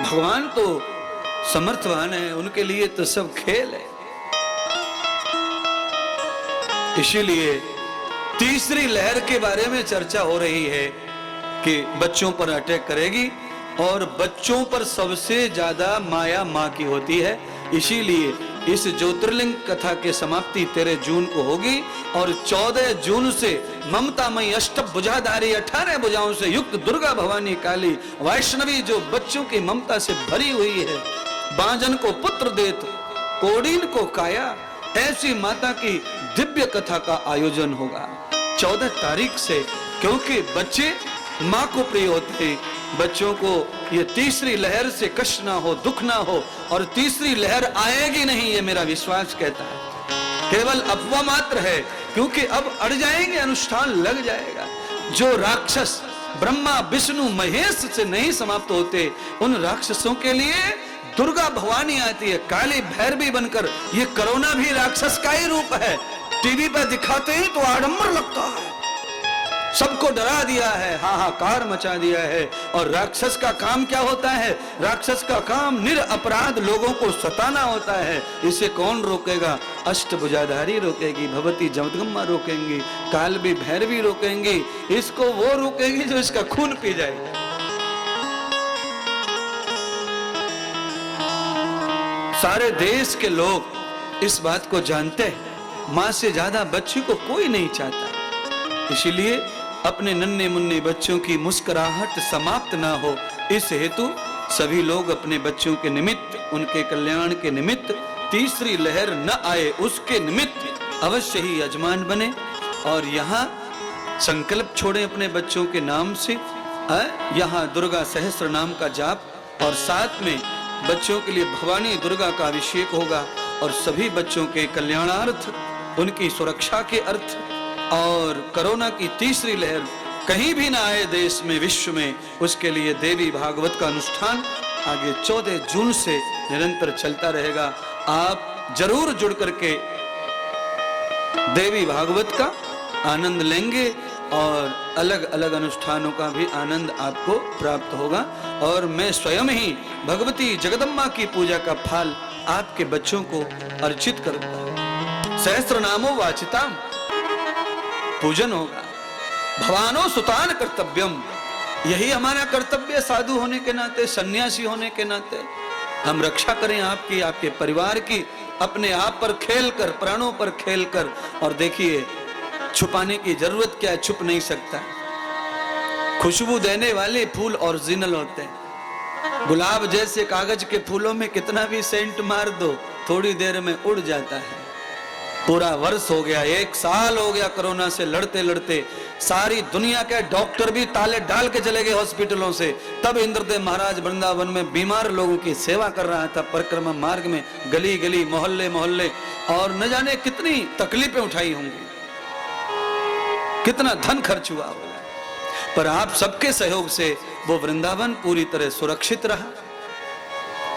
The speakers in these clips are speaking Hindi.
भगवान तो समर्थवान है, उनके लिए तो सब खेल है। इसीलिए तीसरी लहर के बारे में चर्चा हो रही है कि बच्चों पर अटैक करेगी और बच्चों पर सबसे ज्यादा माया माँ की होती है। इसीलिए इस ज्योतिर्लिंग कथा के समाप्ति 13 जून को होगी और 14 जून से ममतामयी अष्टभुजाधारी 18 भुजाओं से युक्त दुर्गा भवानी काली वैष्णवी जो बच्चों की ममता से भरी हुई है, बांझन को पुत्र देत कोड़ीन को काया, ऐसी माता की दिव्य कथा का आयोजन होगा 14 तारीख से। क्योंकि बच्चे माँ को प्रिय होते हैं, बच्चों को ये तीसरी लहर से कष्ट ना हो, दुख ना हो, और तीसरी लहर आएगी नहीं, ये मेरा विश्वास कहता है। केवल अफवाह मात्र है, क्योंकि अब अड़ जाएंगे, अनुष्ठान लग जाएगा। जो राक्षस ब्रह्मा विष्णु महेश से नहीं समाप्त होते, उन राक्षसों के लिए दुर्गा भवानी आती है काली भैरवी बनकर। ये कोरोना भी राक्षस का ही रूप है। टीवी पर दिखाते ही तो आडंबर लगता है, सबको डरा दिया है, हाहाकार मचा दिया है। और राक्षस का काम क्या होता है? राक्षस का काम निरपराध लोगों को सताना होता है। इसे कौन रोकेगा? अष्टभुजाधारी रोकेगी, भगवती जगदम्बा रोकेंगी, काल भी भैरवी रोकेंगी। इसको वो रोकेगी जो इसका खून पी जाएगा। सारे देश के लोग इस बात को जानते हैं, माँ से ज्यादा बच्चे को कोई नहीं चाहता। इसीलिए अपने नन्हे मुन्ने बच्चों की मुस्कुराहट समाप्त ना हो, इस हेतु सभी लोग अपने बच्चों के निमित्त, उनके कल्याण के निमित्त, तीसरी लहर न आए उसके निमित्त अवश्य ही यजमान बने और यहाँ संकल्प छोड़ें अपने बच्चों के नाम से। यहाँ दुर्गा सहस्त्र नाम का जाप और साथ में बच्चों के लिए भवानी दुर्गा का अभिषेक होगा और सभी बच्चों के कल्याणार्थ, उनकी सुरक्षा के अर्थ और कोरोना की तीसरी लहर कहीं भी ना आए देश में, विश्व में, उसके लिए देवी भागवत का अनुष्ठान आगे 14 जून से निरंतर चलता रहेगा। आप जरूर जुड़ करके देवी भागवत का आनंद लेंगे और अलग अलग अनुष्ठानों का भी आनंद आपको प्राप्त होगा। और मैं स्वयं ही भगवती जगदम्बा की पूजा का फल आपके बच्चों को अर्चित करूंगा। सहस्त्र नामो वाचिताम पूजन होगा। भवानो सुतान कर्तव्यम, यही हमारा कर्तव्य साधु होने के नाते, सन्यासी होने के नाते। हम रक्षा करें आपकी, आपके परिवार की, अपने आप पर खेलकर, प्राणों पर खेलकर। और देखिए, छुपाने की जरूरत क्या है, छुप नहीं सकता। खुशबू देने वाले फूल ओरिजिनल होते हैं। गुलाब जैसे कागज के फूलों में कितना भी सेंट मार दो, थोड़ी देर में उड़ जाता है। पूरा वर्ष हो गया, 1 साल हो गया कोरोना से लड़ते लड़ते। सारी दुनिया के डॉक्टर भी ताले डाल के चले गए हॉस्पिटलों से। तब इंद्रदेव महाराज वृंदावन में बीमार लोगों की सेवा कर रहा था, परिक्रमा मार्ग में, गली गली, मोहल्ले मोहल्ले, और न जाने कितनी तकलीफें उठाई होंगी, कितना धन खर्च हुआ होगा। पर आप सबके सहयोग से वो वृंदावन पूरी तरह सुरक्षित रहा।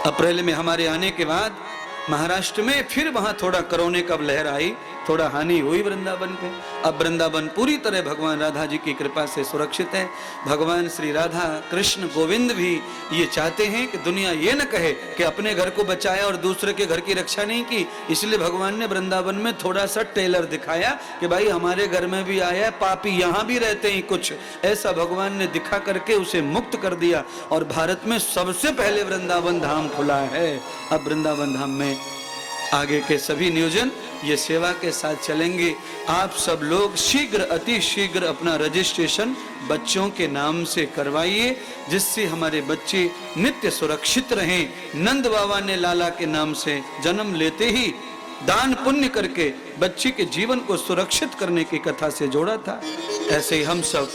अप्रैल में हमारे आने के बाद महाराष्ट्र में फिर वहां थोड़ा कोरोना का लहर आई, थोड़ा हानि हुई वृंदावन पे। अब वृंदावन पूरी तरह भगवान राधा जी की कृपा से सुरक्षित है। भगवान श्री राधा कृष्ण गोविंद भी ये चाहते हैं कि दुनिया ये न कहे कि अपने घर को बचाया और दूसरे के घर की रक्षा नहीं की। इसलिए भगवान ने वृंदावन में थोड़ा सा टेलर दिखाया कि भाई हमारे घर में भी आया, पापी यहाँ भी रहते हैं कुछ, ऐसा भगवान ने दिखा करके उसे मुक्त कर दिया। और भारत में सबसे पहले वृंदावन धाम खुला है। अब वृंदावन धाम में आगे के सभी नियोजन ये सेवा के साथ चलेंगे। आप सब लोग शीघ्र, अति शीघ्र अपना रजिस्ट्रेशन बच्चों के नाम से करवाइए, जिससे हमारे बच्चे नित्य सुरक्षित रहें। नंद बाबा ने लाला के नाम से जन्म लेते ही दान पुण्य करके बच्चे के जीवन को सुरक्षित करने की कथा से जोड़ा था। ऐसे ही हम सब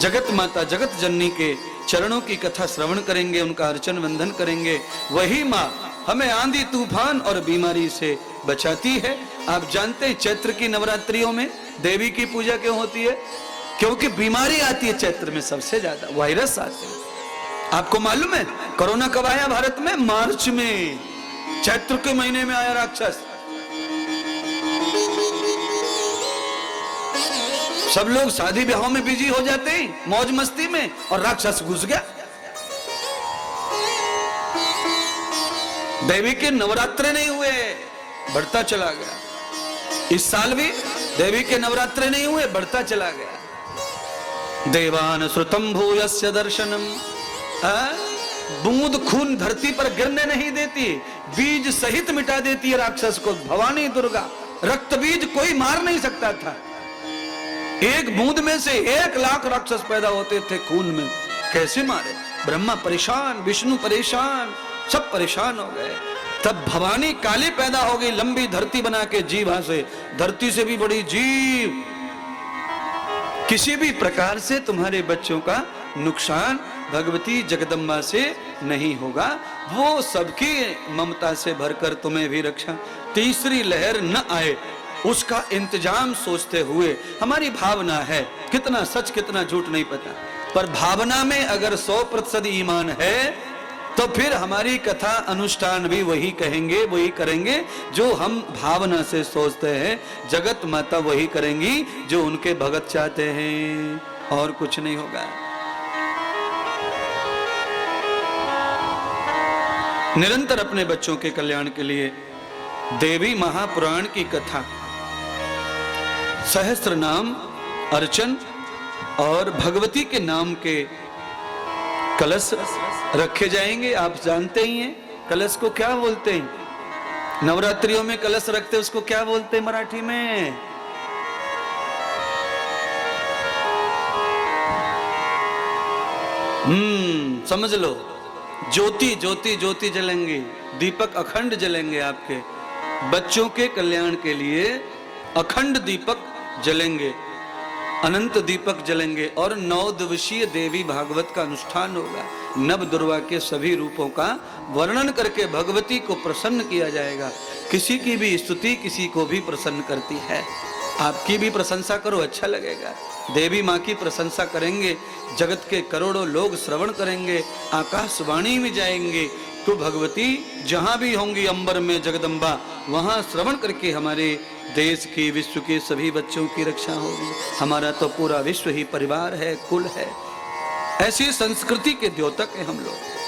जगत माता जगत जननी के चरणों की कथा श्रवण करेंगे, उनका अर्चन वंदन करेंगे। वही माँ हमें आंधी तूफान और बीमारी से बचाती है। आप जानते हैं चैत्र की नवरात्रियों में देवी की पूजा क्यों होती है? क्योंकि बीमारी आती है चैत्र में, सबसे ज्यादा वायरस आते हैं। आपको मालूम है कोरोना कब आया भारत में? मार्च में, चैत्र के महीने में आया राक्षस। सब लोग शादी ब्याहों में बिजी हो जाते हैं, मौज मस्ती में, और राक्षस घुस गया। देवी के नवरात्रे नहीं हुए, बढ़ता चला गया। इस साल भी देवी के नवरात्रे नहीं हुए, बढ़ता चला गया। देवान श्रुतम भूयस्य दर्शनम, बूंद खून धरती पर गिरने नहीं देती, बीज सहित मिटा देती है राक्षस को। भवानी दुर्गा, रक्त बीज कोई मार नहीं सकता था। एक बूंद में से 1 लाख राक्षस पैदा होते थे खून में, कैसे मारे? ब्रह्मा परेशान, विष्णु परेशान, सब परेशान हो गए। तब भवानी काली पैदा हो गई, लंबी धरती बना के जीभा से, धरती से भी बड़ी जीभ। किसी भी प्रकार से तुम्हारे बच्चों का नुकसान भगवती जगदम्बा से नहीं होगा, वो सबकी ममता से भरकर तुम्हें भी रक्षा। तीसरी लहर न आए उसका इंतजाम सोचते हुए हमारी भावना है, कितना सच कितना झूठ नहीं पता, पर भावना में अगर 100% ईमान है तो फिर हमारी कथा अनुष्ठान भी वही कहेंगे, वही करेंगे जो हम भावना से सोचते हैं। जगत माता वही करेंगी जो उनके भगत चाहते हैं, और कुछ नहीं होगा। निरंतर अपने बच्चों के कल्याण के लिए देवी महापुराण की कथा, सहस्त्र नाम अर्चन और भगवती के नाम के कलश रखे जाएंगे। आप जानते ही हैं कलश को क्या बोलते हैं। नवरात्रियों में कलश रखते उसको क्या बोलते हैं मराठी में? समझ लो, ज्योति ज्योति ज्योति जलेंगे, दीपक अखंड जलेंगे। आपके बच्चों के कल्याण के लिए अखंड दीपक जलेंगे, अनंत दीपक जलेंगे, और 9 दिवसीय देवी भागवत का अनुष्ठान होगा। नव दुर्गा के सभी रूपों का वर्णन करके भगवती को प्रसन्न किया जाएगा। किसी की भी स्तुति किसी को भी प्रसन्न करती है। आपकी भी प्रशंसा करो, अच्छा लगेगा। देवी माँ की प्रशंसा करेंगे, जगत के करोड़ों लोग श्रवण करेंगे, आकाशवाणी में जाएंगे तो भगवती जहां भी होंगी अंबर में जगदम्बा, वहां श्रवण करके हमारे देश की, विश्व के सभी बच्चों की रक्षा होगी। हमारा तो पूरा विश्व ही परिवार है, कुल है। ऐसी संस्कृति के द्योतक है हम लोग।